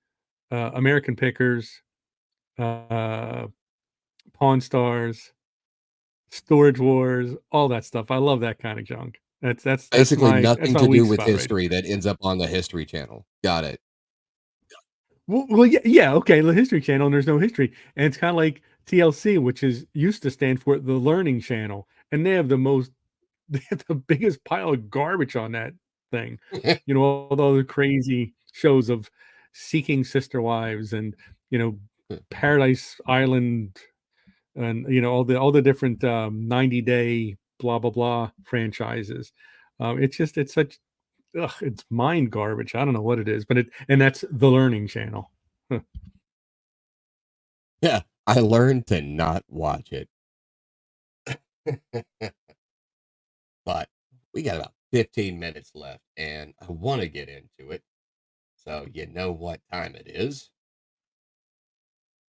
American Pickers, uh, Pawn Stars, Storage Wars, all that stuff. I love that kind of junk. Basically, That's nothing my to do weak with spot right history there. that ends up on the History Channel. Got it. Well, yeah, yeah, okay. The History Channel, and there's no history, and it's kind of like TLC, which is used to stand for the Learning Channel, and they have they have the biggest pile of garbage on that thing. All the crazy shows of seeking sister wives and Paradise Island and all the different 90-day blah blah blah franchises. It's such it's mind garbage. I don't know what it is, but that's the Learning Channel. Huh. Yeah, I learned to not watch it. But we got about 15 minutes left, and I want to get into it. So, you know what time it is?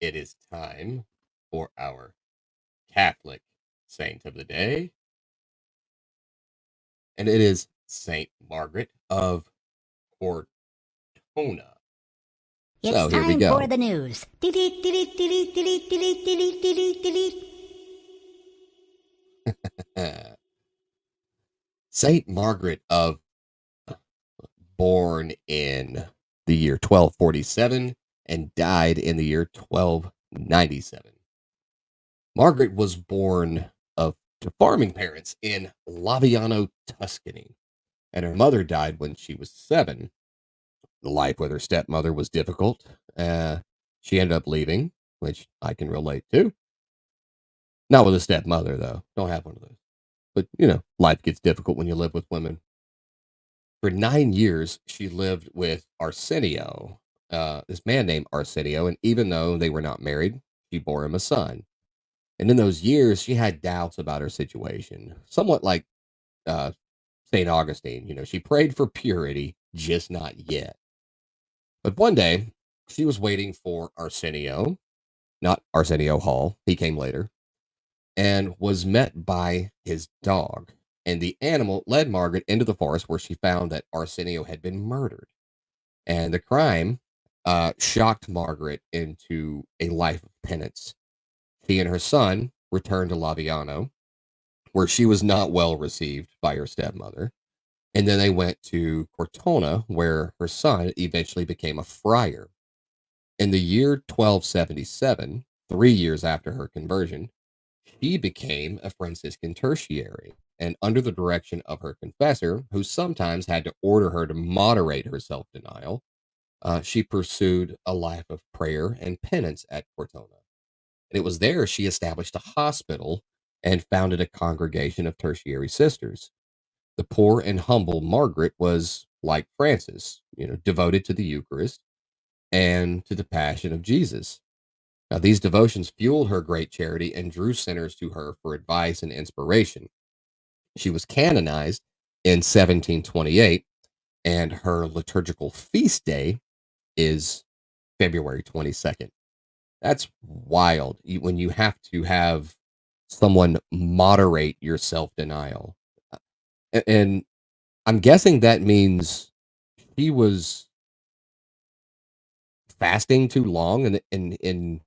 It is time for our Catholic saint of the day, and it is Saint Margaret of Cortona. It's So, here we time for go. the news. Delete, delete, delete, delete, delete, delete, delete, delete. Saint Margaret of born in the year 1247 and died in the year 1297. Margaret was born of to farming parents in Laviano, Tuscany, and her mother died when she was 7. The life with her stepmother was difficult. She ended up leaving, which I can relate to. Not with a stepmother, though. Don't have one of those. But, life gets difficult when you live with women. For 9 years, she lived with Arsenio, this man named Arsenio. And even though they were not married, she bore him a son. And in those years, she had doubts about her situation, somewhat like uh, St. Augustine. She prayed for purity, just not yet. But one day, she was waiting for Arsenio, not Arsenio Hall. He came later and was met by his dog. And the animal led Margaret into the forest where she found that Arsenio had been murdered. And the crime shocked Margaret into a life of penance. She and her son returned to Laviano, where she was not well received by her stepmother. And then they went to Cortona, where her son eventually became a friar. In the year 1277, 3 years after her conversion, she became a Franciscan tertiary. And under the direction of her confessor, who sometimes had to order her to moderate her self denial, she pursued a life of prayer and penance at Cortona. And it was there she established a hospital and founded a congregation of tertiary sisters. The poor and humble Margaret was, like Francis, devoted to the Eucharist and to the Passion of Jesus. Now, these devotions fueled her great charity and drew sinners to her for advice and inspiration. She was canonized in 1728, and her liturgical feast day is February 22nd. That's wild when you have to have someone moderate your self denial. And I'm guessing that means he was fasting too long, and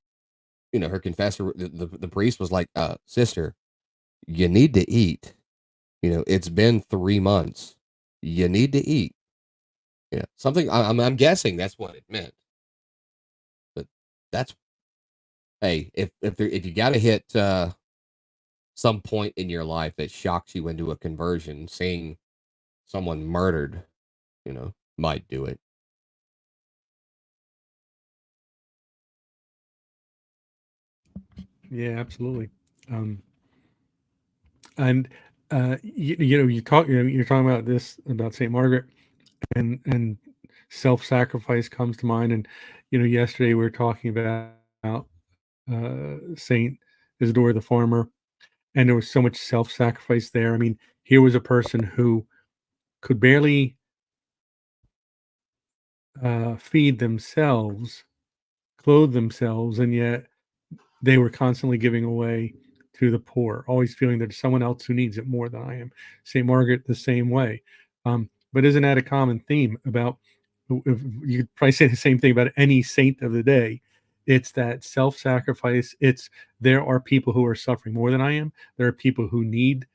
her confessor, the priest was like, sister, you need to eat. It's been 3 months. You need to eat. Something. I'm guessing that's what it meant. But that's hey, if you got to hit some point in your life that shocks you into a conversion, seeing someone murdered, might do it. Yeah, absolutely. Um, and you're talking about this about Saint Margaret, and self-sacrifice comes to mind. And yesterday we were talking about Saint Isidore the farmer, and there was so much self-sacrifice there. I mean, here was a person who could barely feed themselves, clothe themselves, and yet they were constantly giving away to the poor, always feeling there's someone else who needs it more than I am. St. Margaret, the same way. But isn't that a common theme about, you could probably say the same thing about any saint of the day? It's that self sacrifice. It's there are people who are suffering more than I am. There are people who need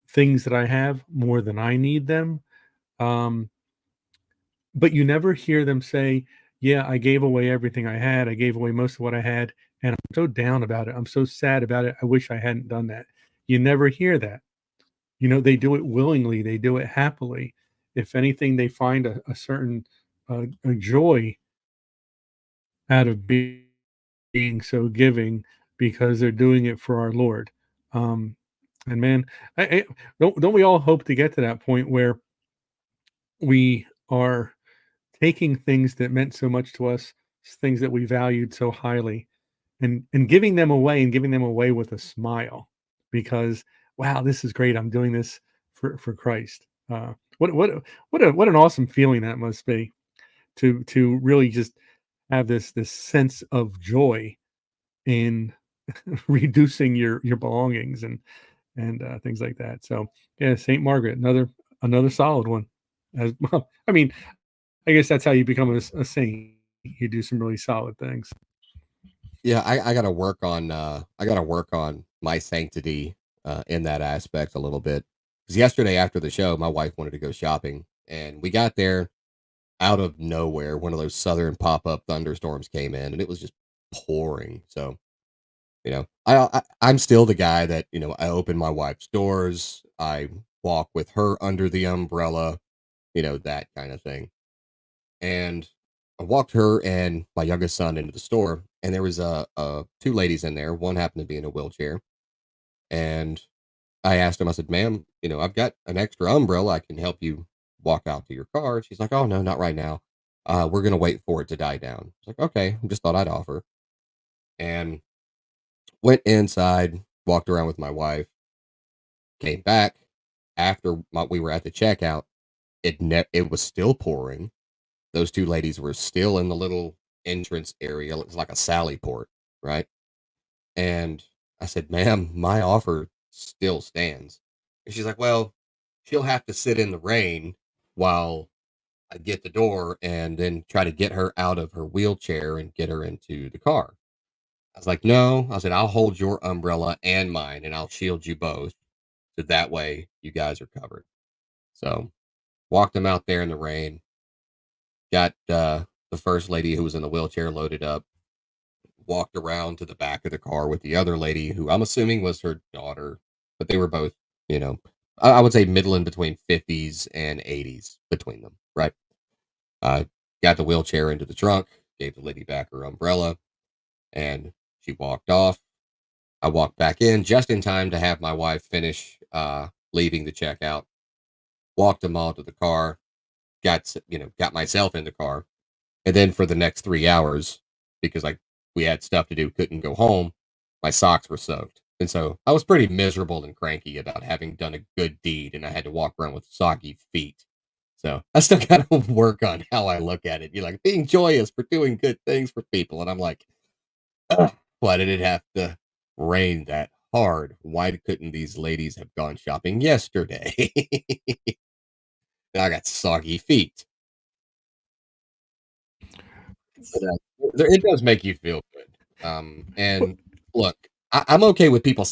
things that I have more than I need them. Um, but you never hear them say, "Yeah, I gave away everything I had. I gave away most of what I had, and I'm so down about it. I'm so sad about it. I wish I hadn't done that." You never hear that. They do it willingly. They do it happily. If anything, they find a certain a joy out of being so giving because they're doing it for our Lord. Um, and man, don't we all hope to get to that point where we are taking things that meant so much to us, things that we valued so highly, and giving them away, and giving them away with a smile, because wow, this is great. I'm doing this for Christ. What an awesome feeling that must be, to really just have this sense of joy in reducing your belongings and things like that. So yeah, Saint Margaret, another solid one. As well, I mean, I guess that's how you become a saint. You do some really solid things. Yeah, I gotta work on my sanctity in that aspect a little bit. 'Cause yesterday after the show, my wife wanted to go shopping, and we got there out of nowhere. One of those southern pop-up thunderstorms came in, and it was just pouring. So, I'm still the guy that, I open my wife's doors, I walk with her under the umbrella, that kind of thing. And I walked her and my youngest son into the store, and there was two ladies in there. One happened to be in a wheelchair, and I asked him. I said, "Ma'am, I've got an extra umbrella. I can help you walk out to your car." She's like, "Oh no, not right now. We're gonna wait for it to die down." I was like, "Okay." I just thought I'd offer, and went inside, walked around with my wife, came back after we were at the checkout. It was still pouring. Those two ladies were still in the little entrance area. It was like a sally port, right? And I said, "Ma'am, my offer still stands." And she's like, "Well, she'll have to sit in the rain while I get the door and then try to get her out of her wheelchair and get her into the car." I was like, "No." I said, "I'll hold your umbrella and mine and I'll shield you both. So that way you guys are covered." So walked them out there in the rain, got the first lady who was in the wheelchair loaded up, walked around to the back of the car with the other lady who I'm assuming was her daughter, but they were both, you know, I would say middle in between 50s and 80s between them, right? Uh, got the wheelchair into the trunk, gave the lady back her umbrella, and she walked off. I walked back in just in time to have my wife finish leaving the checkout, walked them all to the car, got myself in the car. And then for the next 3 hours, because we had stuff to do, couldn't go home, my socks were soaked. And so I was pretty miserable and cranky about having done a good deed and I had to walk around with soggy feet. So I still got to work on how I look at it. You're like being joyous for doing good things for people. And I'm like, "Ugh, why did it have to rain that hard? Why couldn't these ladies have gone shopping yesterday?" Now I got soggy feet. But, it does make you feel good. But And look, I'm okay with people yeah,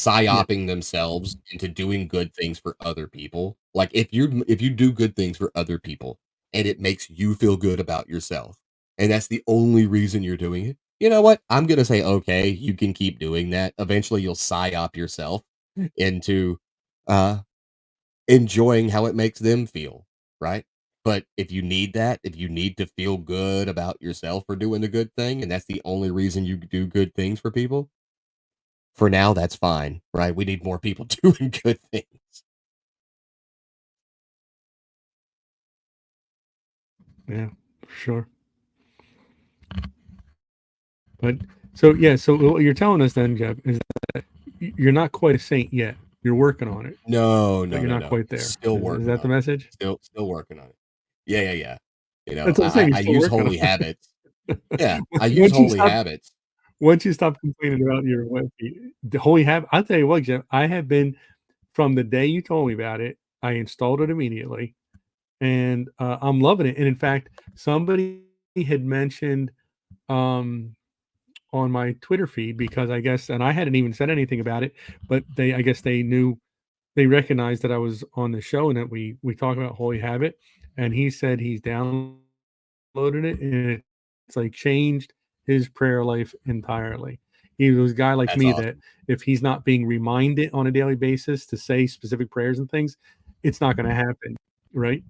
psyoping themselves into doing good things for other people. Like, if you do good things for other people and it makes you feel good about yourself, and that's the only reason you're doing it, you know what? I'm gonna say, "Okay, you can keep doing that." Eventually, you'll psyop yourself into, uh enjoying how it makes them feel, right? But if you need to feel good about yourself for doing the good thing, and that's the only reason you do good things for people, for now, that's fine, right? We need more people doing good things. yeah, for sure. But so yeah, so what you're telling us then, Jeff, is you're not quite a saint yet. You're working on it, No, but no, you're no, not no. quite there. Still Is working that the on it. message? Still working on it. Yeah, yeah, yeah. That's what I'm saying. You're I still use working on holy it. habits. Yeah, I use once you holy stop, habits. once you stop complaining about your wet feet, the holy habit. I'll tell you what, Jeff. I have been from the day you told me about it. I installed it immediately, and I'm loving it. And in fact, somebody had mentioned um, on my Twitter feed because I guess, and I hadn't even said anything about it, but I guess they knew, they recognized that I was on the show and that we talk about Holy Habit, and he said he's downloaded it and it's like changed his prayer life entirely. He was a guy like That's me that awesome. if he's not being reminded on a daily basis to say specific prayers and things, it's not going to happen, right?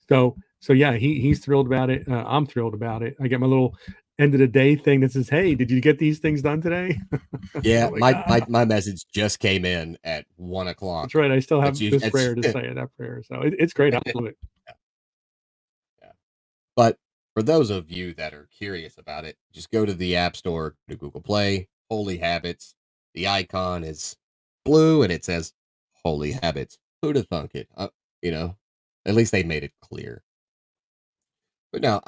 So yeah, he's thrilled about it. I'm thrilled about it. I get my little end of the day thing that says, "Hey, did you get these things done today?" Yeah, I'm like, my message just came in at 1 o'clock. that's right. I still have That's usually this prayer to say, that prayer. So it's great. I love it. yeah. But for those of you that are curious about it, just go to the App Store, to Google Play, Holy Habits. The icon is blue and it says Holy Habits. Who'd have thunk it? You know, at least they made it clear. But no,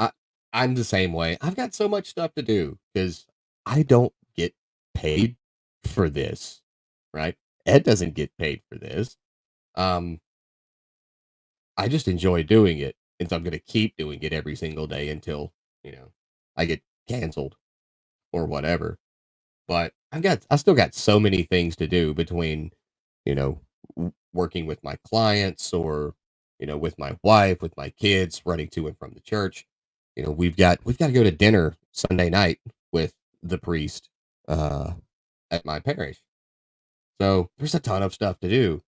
I'm the same way. I've got so much stuff to do because I don't get paid for this, right? Ed doesn't get paid for this. Um, I just enjoy doing it, and so I'm gonna keep doing it every single day until, you know, I get canceled or whatever. But I still got so many things to do between, you know, working with my clients or, with my wife, with my kids, running to and from the church. We've got to go to dinner Sunday night with the priest uh, at my parish. So there's a ton of stuff to do,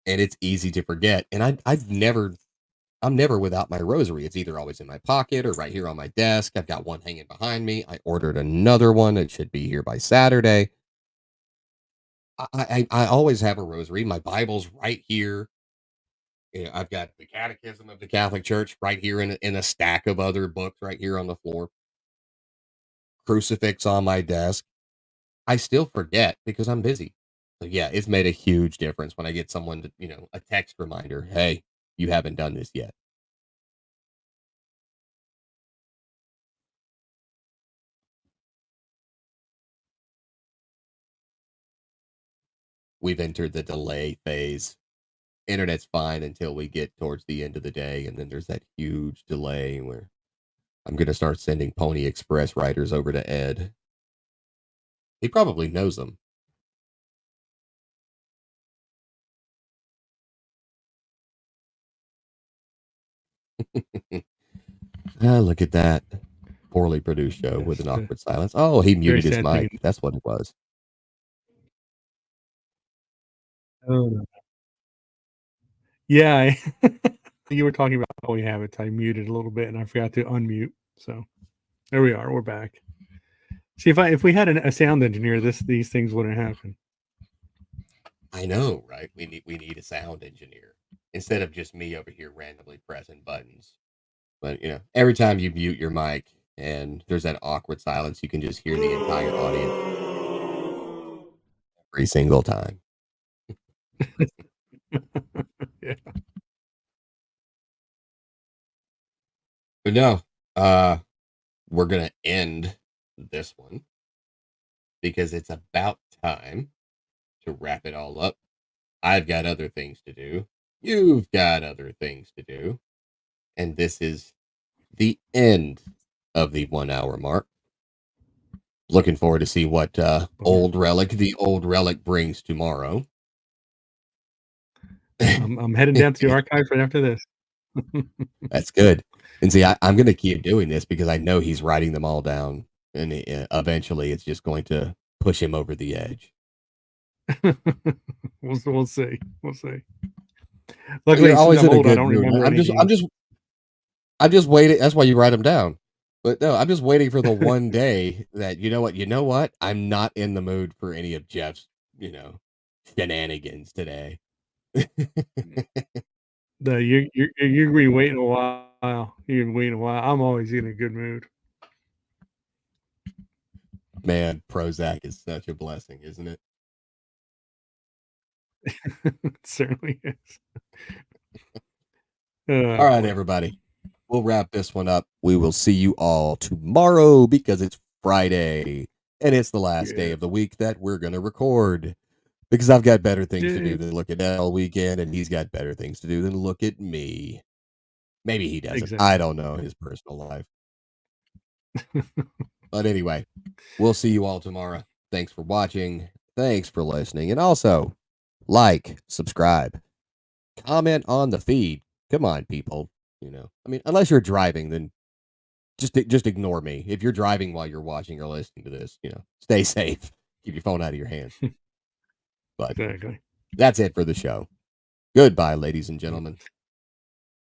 and it's easy to forget. And I'm never without my rosary. It's either always in my pocket or right here on my desk. I've got one hanging behind me. I ordered another one. It should be here by Saturday. I always have a rosary. My Bible's right here. I've got the Catechism of the Catholic Church right here in a stack of other books right here on the floor. Crucifix on my desk. I still forget because I'm busy. So yeah, it's made a huge difference when I get someone to, a text reminder. Hey, you haven't done this yet. We've entered the delay phase. Internet's fine until we get towards the end of the day, and then there's that huge delay where I'm gonna start sending Pony Express riders over to Ed. He probably knows them. Look at that poorly produced show with Yes, an awkward silence. Oh, he very muted his sad thing. mic. That's what it was. Oh, no. Yeah, you were talking about Holy Habits. I muted a little bit and I forgot to unmute. So there we are. We're back. See, if we had a sound engineer, these things wouldn't happen. I know, right? We need a sound engineer instead of just me over here randomly pressing buttons. But every time you mute your mic and there's that awkward silence, you can just hear the entire audience every single time. Yeah. But no, uh, we're gonna end this one because it's about time to wrap it all up. I've got other things to do. You've got other things to do. And this is the end of the 1 hour mark. Looking forward to see what Bummer. the old relic brings tomorrow. I'm heading down to the archive right after this. That's good. And see, I'm going to keep doing this because I know he's writing them all down, and eventually it's just going to push him over the edge. We'll see. We'll see. Luckily, You're since always I'm in a old, I good don't mood. remember anything. I'm just waiting. That's why you write them down. But no, I'm just waiting for the one day that you know what? I'm not in the mood for any of Jeff's, shenanigans today. You're gonna be waiting a while. You're gonna be waiting a while. I'm always in a good mood. Man, Prozac is such a blessing, isn't it? It certainly is. All right, everybody. We'll wrap this one up. We will see you all tomorrow because it's Friday and it's the last day of the week that we're going to record because I've got better things to do than look at that all weekend, and he's got better things to do than look at me. Maybe he doesn't. Exactly. I don't know his personal life. But anyway, we'll see you all tomorrow. Thanks for watching. Thanks for listening. And also, like, subscribe, comment on the feed. Come on, people. I mean, unless you're driving, then just ignore me. If you're driving while you're watching or listening to this, stay safe. Keep your phone out of your hands. But exactly. That's it for the show. Goodbye, ladies and gentlemen.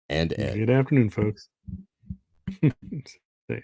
And Ed. Good afternoon, folks. See ya.